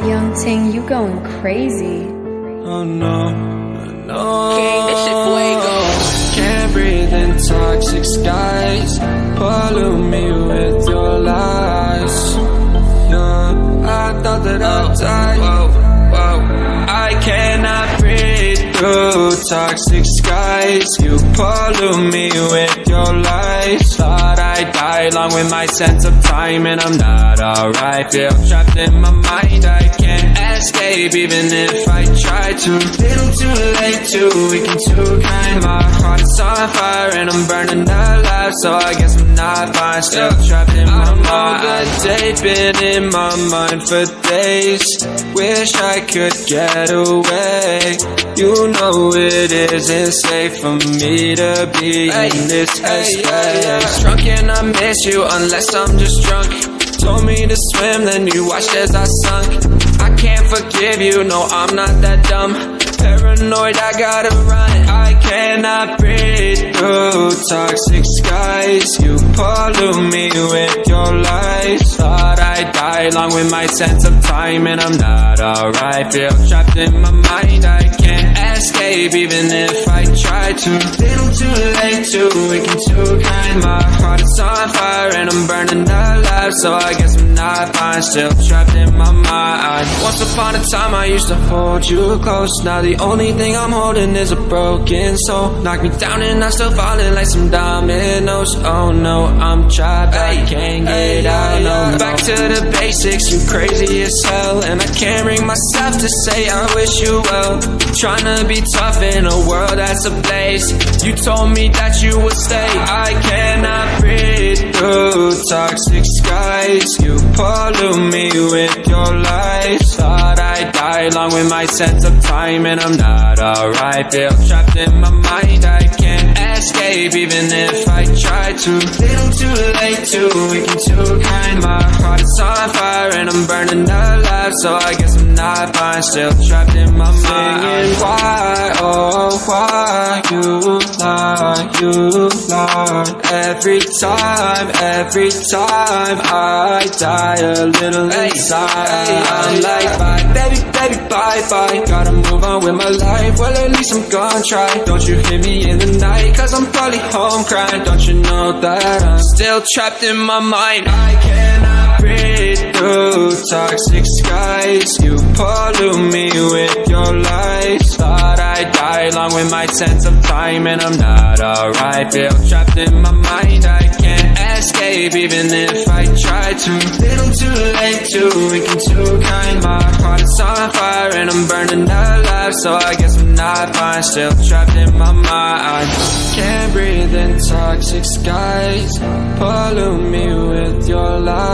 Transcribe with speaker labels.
Speaker 1: Young Ting, you going crazy.
Speaker 2: Oh no, no.
Speaker 3: King, this shit fuego.
Speaker 2: Can't breathe in toxic skies. Pollute me with your lies. Yeah, I thought that I'd die. Whoa. I cannot breathe through toxic skies. You pollute me with your lies. Thought I'd die along with my sense of time, and I'm not alright. Feel trapped in my mind, I can't escape even if I try to. Little too late, too weak and too kind. My heart is on fire and I'm burning alive, so I guess I'm not fine. Still trapped in my mind. The day's been in my mind for days. Wish I could get away. You know it isn't safe for me to be in this headspace. Drunk and I miss you unless I'm just drunk. Told me to swim, then you watched as I sunk. I can't forgive you, no, I'm not that dumb. Paranoid, I gotta run. I cannot breathe through toxic skies. You pollute me with your lies. Thought I'd die along with my sense of time, and I'm not alright. Feel trapped in my mind, I can't escape even if I try to. Little too late, too weak and too kind. My heart is on fire and I'm burning alive, so I guess I'm not fine. Still trapped in my mind. Once upon a time I used to hold you close. Now the only thing I'm holding is a broken soul. Knock me down and I'm still falling like some dominoes. Oh no, I'm trapped, I can't get out, no. Back to the basics, you crazy as hell, and I can't bring myself to say I wish you well. Trying to be tough in a world that's ablaze. You told me that you would stay. I cannot breathe through toxic skies. You pollute me with your lies. Thought I'd die along with my sense of time, and I'm not alright. Feel trapped in my mind, I can't escape even if I try to. Little too late, too weak and too kind. My heart is on fire and I'm burning alive, so I guess I'm not fine. Still trapped in my mind. Singing why, oh why you lie. Every time I die a little inside. I'm like bye, baby, bye. Gotta move on with my life, well at least I'm gonna try. Don't you hear me in the night, cause I'm probably home crying. Don't you know that I'm still trapped in my mind. I cannot breathe through toxic skies. You pollute me with your lies. Thought I'd die along with my sense of time, and I'm not alright. Feel trapped in my mind, I can't escape even if I try to. Little too late, too weak and too kind. My heart is on fire and I'm burning alive, so I guess I'm not fine. Still trapped in my mind. Can't breathe in toxic skies. Pollute me with your lies.